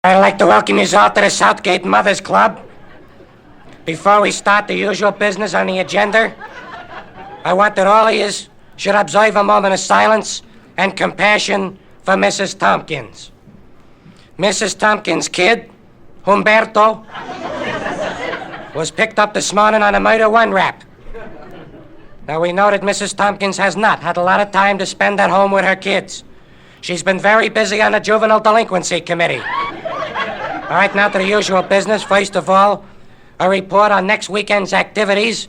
I'd like to welcome you all to the Southgate Mothers Club. Before we start the usual business on the agenda, I want that all of you should observe a moment of silence and compassion for Mrs. Tompkins. Mrs. Tompkins' kid, Humberto, was picked up this morning on a murder one rap. Now, we know that Mrs. Tompkins has not had a lot of time to spend at home with her kids. She's been very busy on the Juvenile Delinquency Committee. All right, now to the usual business. First of all, a report on next weekend's activities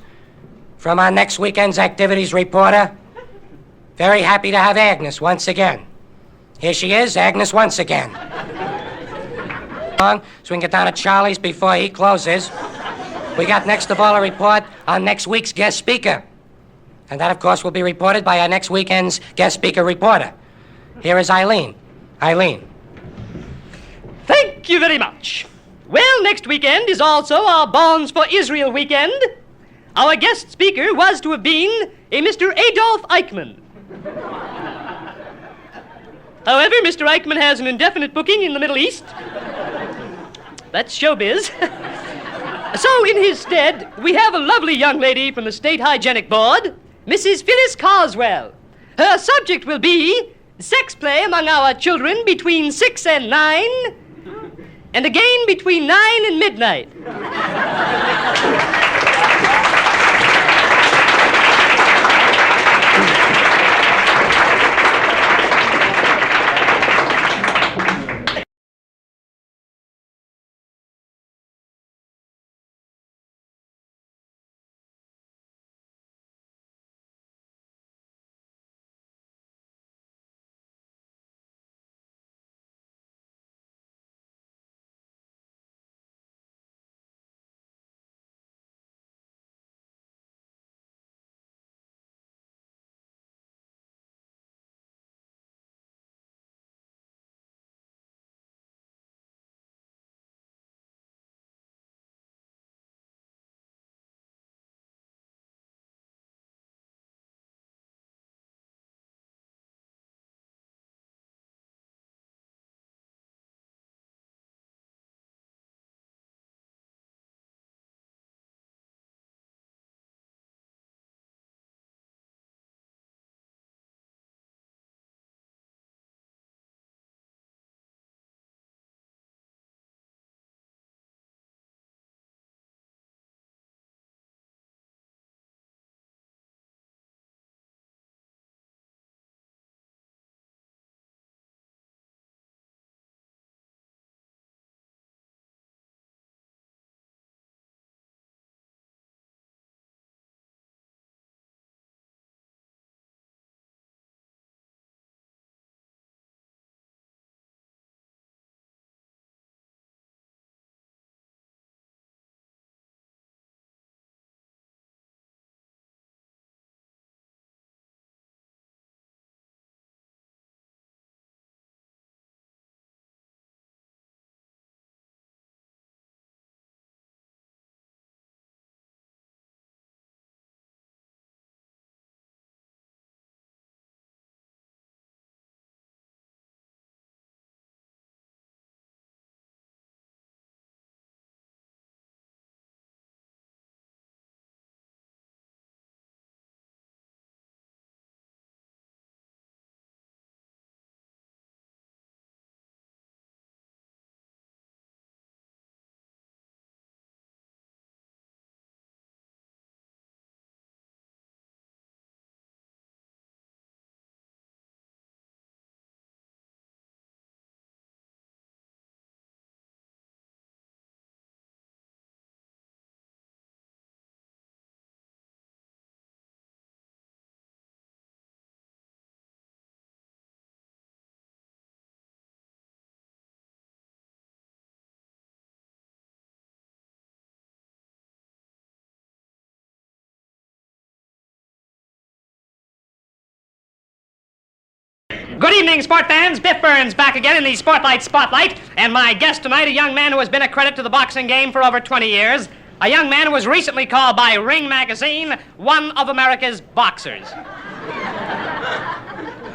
from our next weekend's activities reporter. Very happy to have Agnes once again. Here she is, Agnes once again. So we can get down to Charlie's before he closes. We got next of all a report on next week's guest speaker. And that, of course, will be reported by our next weekend's guest speaker reporter. Here is Eileen. Eileen. Thank you very much. Well, next weekend is also our Bonds for Israel weekend. Our guest speaker was to have been a Mr. Adolf Eichmann. However, Mr. Eichmann has an indefinite booking in the Middle East. That's showbiz. So, in his stead, we have a lovely young lady from the State Hygienic Board, Mrs. Phyllis Carswell. Her subject will be sex play among our children between 6 and 9, and again between 9 and midnight. Good evening, sport fans. Biff Burns back again in the Spotlight. And my guest tonight, a young man who has been a credit to the boxing game for over 20 years. A young man who was recently called by Ring magazine one of America's boxers.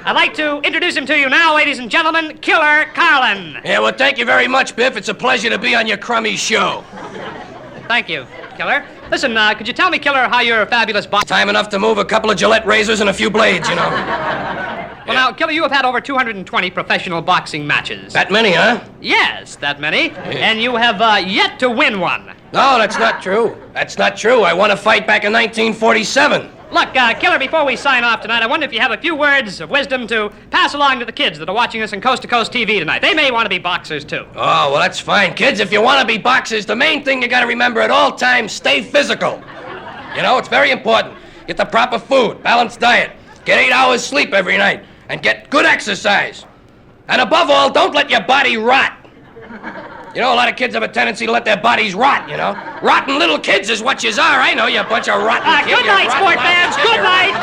I'd like to introduce him to you now, ladies and gentlemen, Killer Carlin. Yeah, well, thank you very much, Biff. It's a pleasure to be on your crummy show. Thank you, Killer. Listen, could you tell me, Killer, how your fabulous box... Time enough to move a couple of Gillette razors and a few blades, you know. Well, now, Killer, you have had over 220 professional boxing matches. That many, huh? Yes, that many. And you have yet to win one. No, that's not true. That's not true. I won a fight back in 1947. Look, Killer, before we sign off tonight, I wonder if you have a few words of wisdom to pass along to the kids that are watching us on Coast to Coast TV tonight. They may want to be boxers, too. Oh, well, that's fine. Kids, if you want to be boxers, the main thing you got to remember at all times, stay physical. You know, it's very important. Get the proper food, balanced diet. Get 8 hours sleep every night. And get good exercise. And above all, don't let your body rot. You know, a lot of kids have a tendency to let their bodies rot, you know. Rotten little kids is what yous are. I know, you bunch of rotten kids. Good night, sport fans. Good night.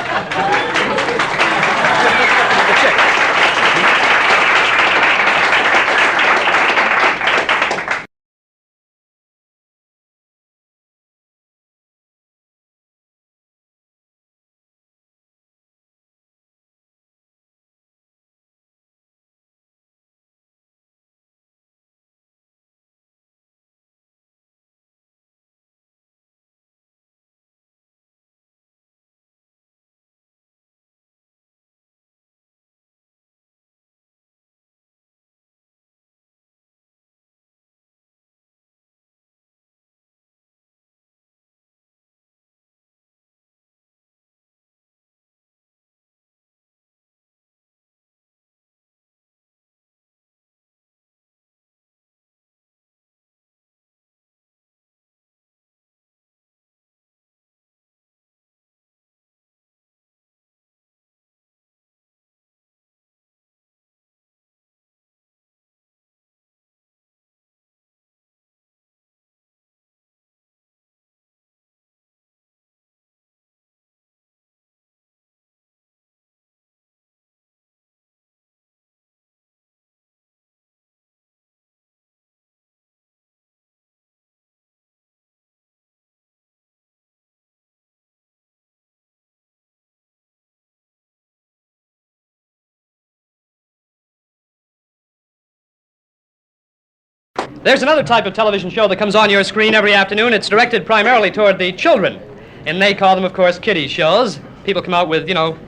There's another type of television show that comes on your screen every afternoon. It's directed primarily toward the children. And they call them, of course, kiddie shows. People come out with,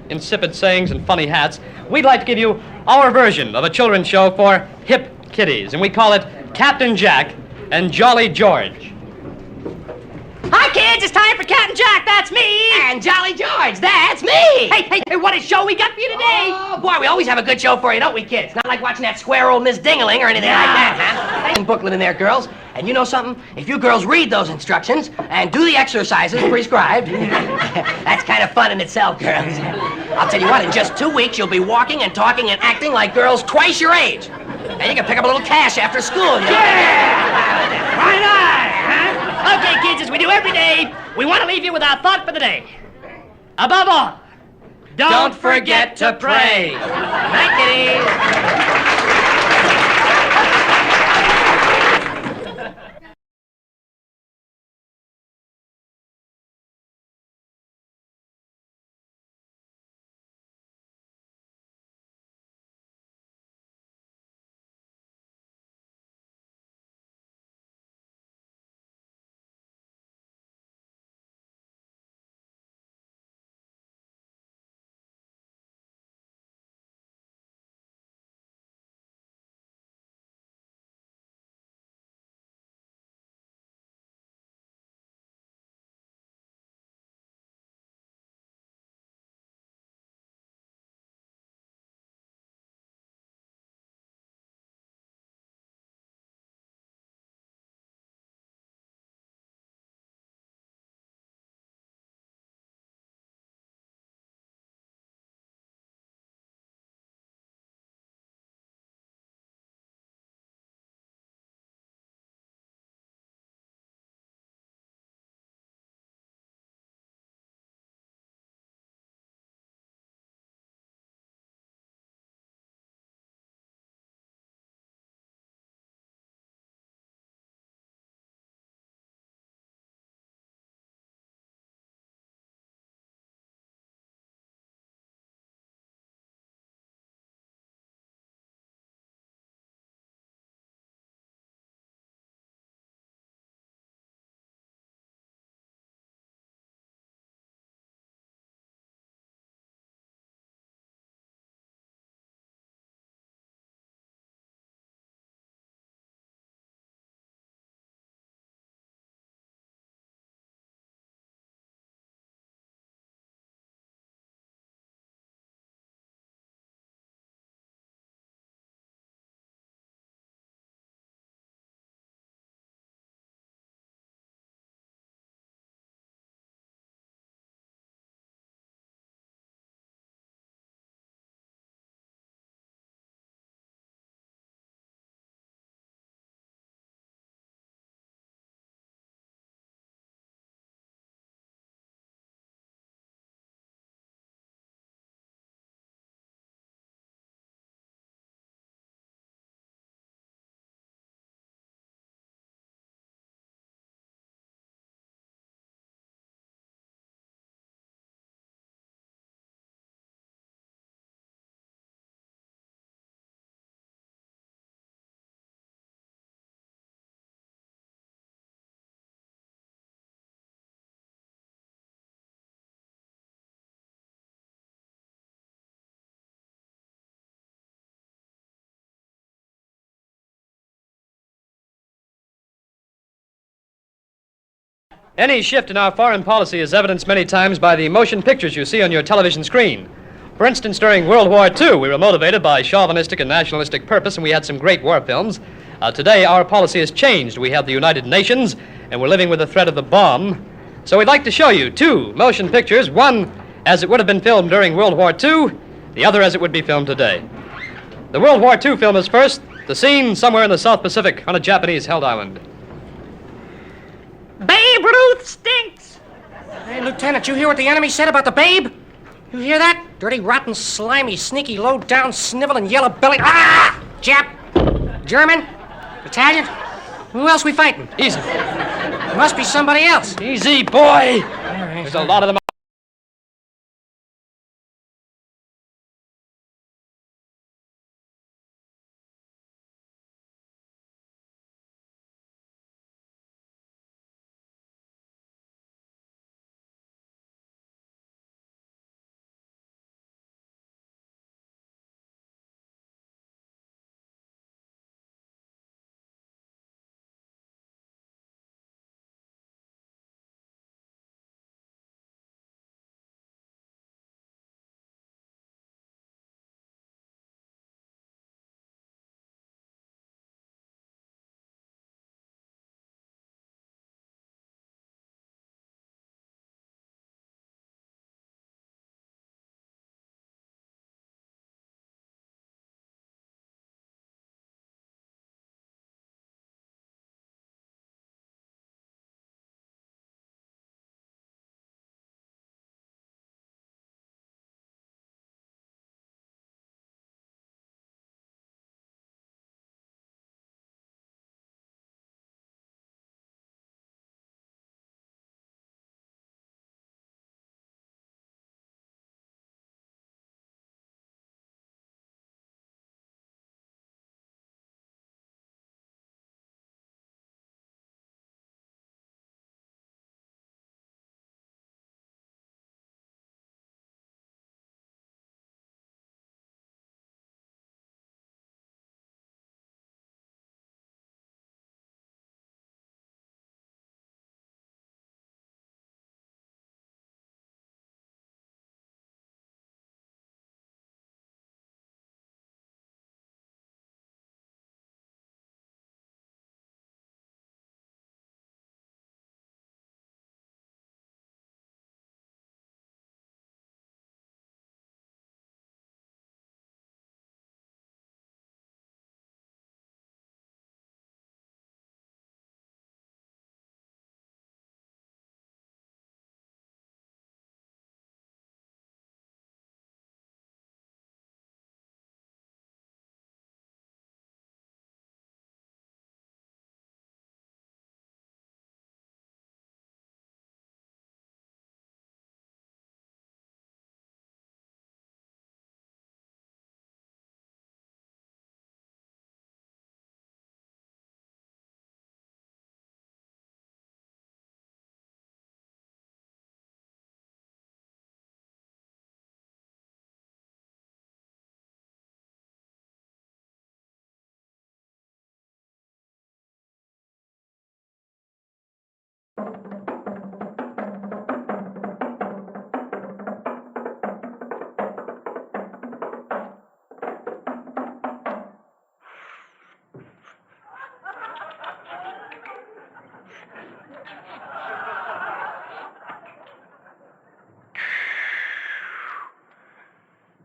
insipid sayings and funny hats. We'd like to give you our version of a children's show for hip kiddies. And we call it Captain Jack and Jolly George. Hi, kids. It's time for Captain Jack. That's me. And Jolly George, that's me! Hey, what a show we got for you today. Oh, boy, we always have a good show for you, don't we, kids? Not like watching that square old Miss Dingaling or anything like that, huh? There's a booklet in there, girls. And you know something? If you girls read those instructions and do the exercises prescribed, that's kind of fun in itself, girls. I'll tell you what, in just 2 weeks, you'll be walking and talking and acting like girls twice your age. And you can pick up a little cash after school, you know? Yeah! Why not, huh? Okay, kids, as we do every day, we want to leave you with our thought for the day. Above all, don't forget to pray. Night, kiddies. Any shift in our foreign policy is evidenced many times by the motion pictures you see on your television screen. For instance, during World War II, we were motivated by chauvinistic and nationalistic purpose, and we had some great war films. Today, our policy has changed. We have the United Nations, and we're living with the threat of the bomb. So we'd like to show you two motion pictures, one as it would have been filmed during World War II, the other as it would be filmed today. The World War II film is first, the scene somewhere in the South Pacific on a Japanese-held island. Babe Ruth stinks! Hey, Lieutenant, you hear what the enemy said about the babe? You hear that? Dirty, rotten, slimy, sneaky, low-down, sniveling, yellow-bellied... Ah! Jap! German? Italian? Who else we fighting? Easy. Must be somebody else. Easy, boy. There's a lot of them.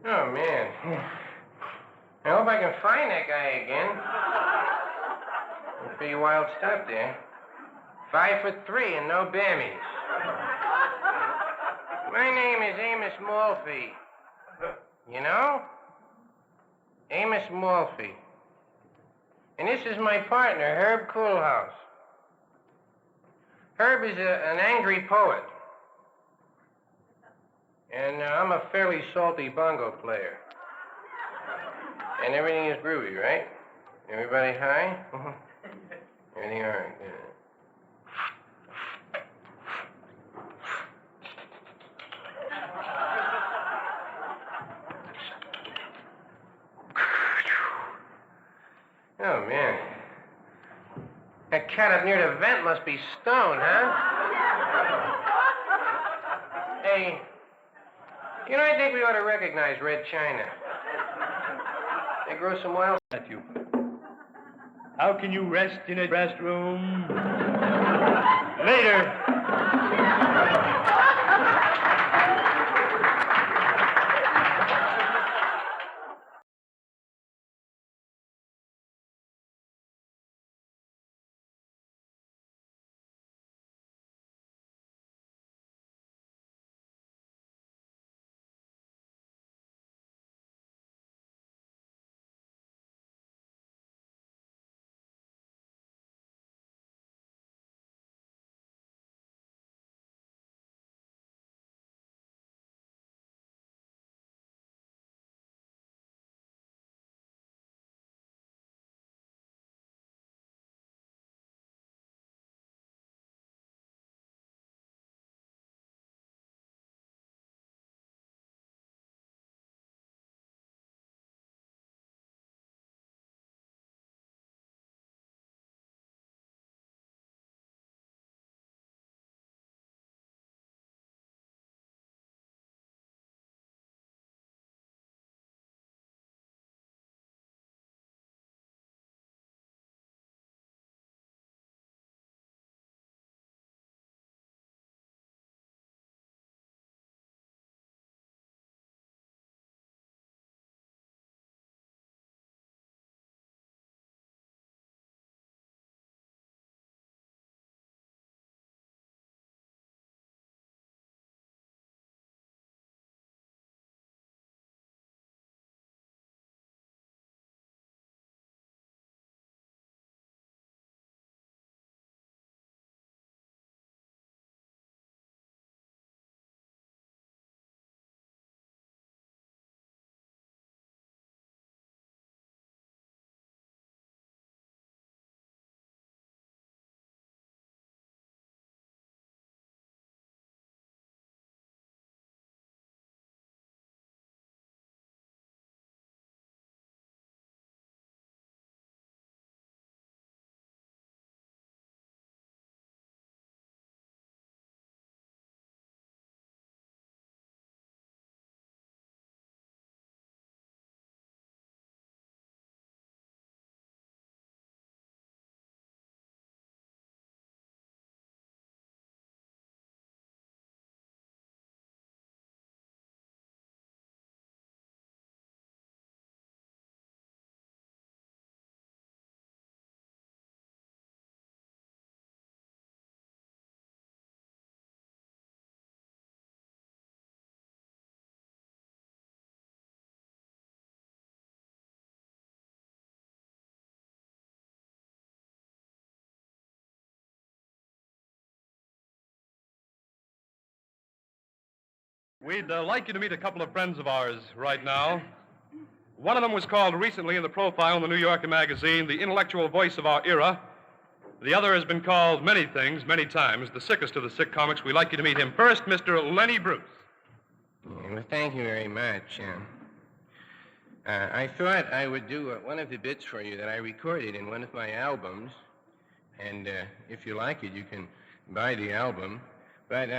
Oh, man. I hope I can find that guy again. Pretty wild stuff there. 5'3" and no bammies. My name is Amos Malfi. You know? Amos Malfi. And this is my partner, Herb Coolhouse. Herb is an angry poet. And I'm a fairly salty bongo player. And everything is groovy, right? Everybody high? Everything all right, good. Oh, man. That cat up near the vent must be stoned, huh? say, I think we ought to recognize Red China. They grow some wild... At you. How can you rest in a restroom? Later. We'd like you to meet a couple of friends of ours right now. One of them was called recently in the profile in the New Yorker magazine, the intellectual voice of our era. The other has been called many things, many times, the sickest of the sick comics. We'd like you to meet him first, Mr. Lenny Bruce. Well, thank you very much. I thought I would do one of the bits for you that I recorded in one of my albums. And if you like it, you can buy the album. But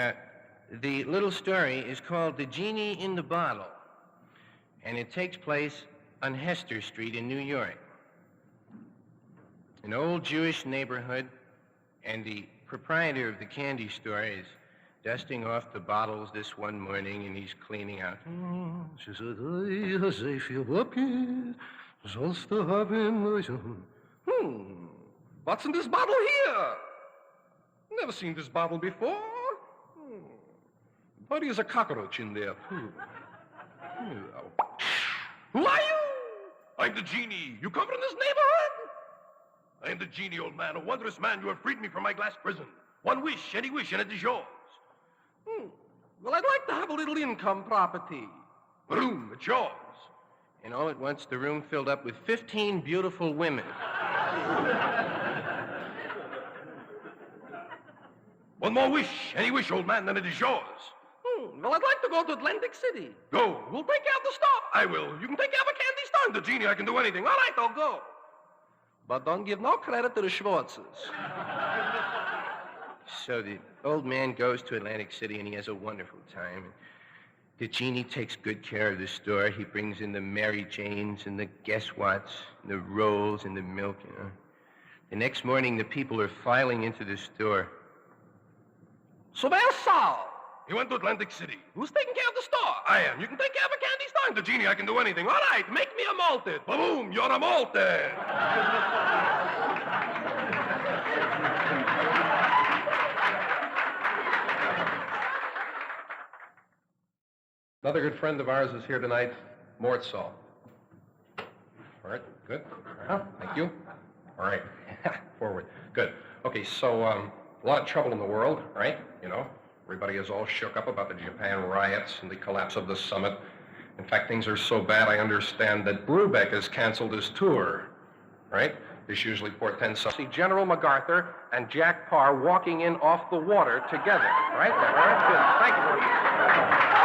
the little story is called The Genie in the Bottle. And it takes place on Hester Street in New York. An old Jewish neighborhood, and the proprietor of the candy store is dusting off the bottles this one morning, and he's cleaning out. She said, I feel lucky, just to have him. What's in this bottle here? Never seen this bottle before. Buddy, is a cockroach in there. Who are you? I'm the genie. You come from this neighborhood? I am the genie, old man, a wondrous man. You have freed me from my glass prison. One wish, any wish, and it is yours. Well, I'd like to have a little income property. Room, it's yours. And all at once, the room filled up with 15 beautiful women. One more wish, any wish, old man, then it is yours. Well, I'd like to go to Atlantic City. Go. We'll take care of the store. I will. You can take care of a candy store. I'm the genie. I can do anything. All right, I'll go. But don't give no credit to the Schwartzes. So the old man goes to Atlantic City, and he has a wonderful time. The genie takes good care of the store. He brings in the Mary Janes and the guess-whats, and the rolls and the milk, you know. The next morning, the people are filing into the store. So there's Sahl. He went to Atlantic City. Who's taking care of the store? I am. You can take care of a candy store. I'm the genie. I can do anything. All right, make me a malted. Ba-boom, you're a malted. Another good friend of ours is here tonight, Mort Sahl. All right, good. Thank you. All right, forward. Good. Okay, so a lot of trouble in the world, right? You know, everybody is all shook up about the Japan riots and the collapse of the summit. In fact, things are so bad, I understand that Brubeck has canceled his tour, right? This usually portends something. See General MacArthur and Jack Parr walking in off the water together, right? All right, good. Thank you very much.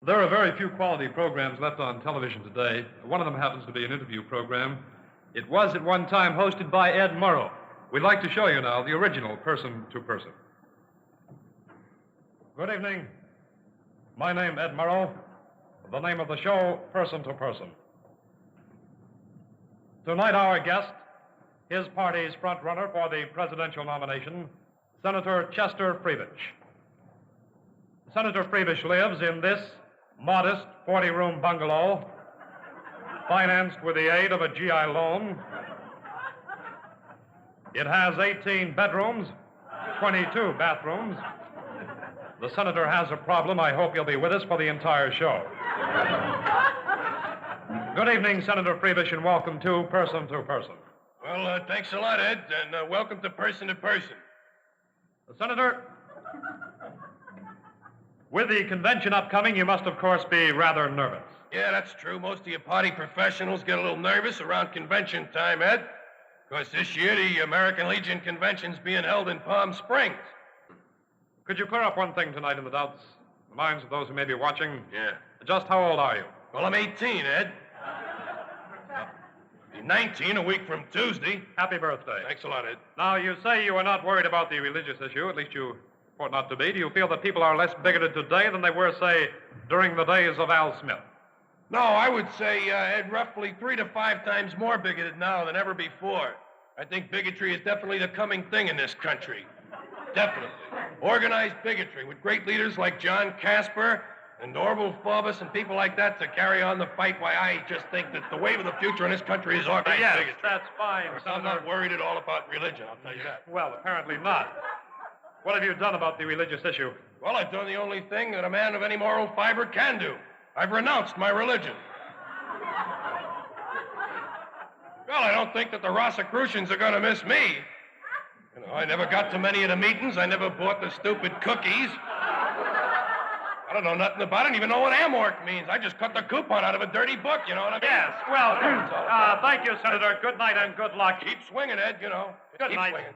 There are very few quality programs left on television today. One of them happens to be an interview program. It was at one time hosted by Ed Murrow. We'd like to show you now the original Person to Person. Good evening. My name Ed Murrow. The name of the show, Person to Person. Tonight our guest, his party's front-runner for the presidential nomination, Senator Chester Freebish. Senator Freebish lives in this modest 40-room bungalow, financed with the aid of a GI loan. It has 18 bedrooms, 22 bathrooms. The senator has a problem. I hope you'll be with us for the entire show. Good evening, Senator Freebish, and welcome to Person to Person. Well, thanks a lot, Ed, and welcome to Person. Senator, with the convention upcoming, you must, of course, be rather nervous. Yeah, that's true. Most of you party professionals get a little nervous around convention time, Ed. Because this year, the American Legion Convention's being held in Palm Springs. Could you clear up one thing tonight in the minds of those who may be watching? Yeah. Just how old are you? Well, I'm 18, Ed. I'll be 19 a week from Tuesday. Happy birthday. Thanks a lot, Ed. Now, you say you are not worried about the religious issue. At least you ought not to be. Do you feel that people are less bigoted today than they were, say, during the days of Al Smith? No, I would say, Ed, roughly 3 to 5 times more bigoted now than ever before. I think bigotry is definitely the coming thing in this country. Definitely. Organized bigotry with great leaders like John Casper and Orville Faubus and people like that to carry on the fight. Why, I just think that the wave of the future in this country is organized bigotry. Yes, that's fine, So I'm not worried at all about religion, I'll tell you that. Well, apparently not. What have you done about the religious issue? Well, I've done the only thing that a man of any moral fiber can do. I've renounced my religion. Well, I don't think that the Rosicrucians are going to miss me. You know, I never got to many of the meetings. I never bought the stupid cookies. I don't know nothing about it. I don't even know what amorc means. I just cut the coupon out of a dirty book, you know what I mean? Yes, well, thank you, Senator. Good night and good luck. Keep swinging, Ed, you know. Good Keep night. swinging.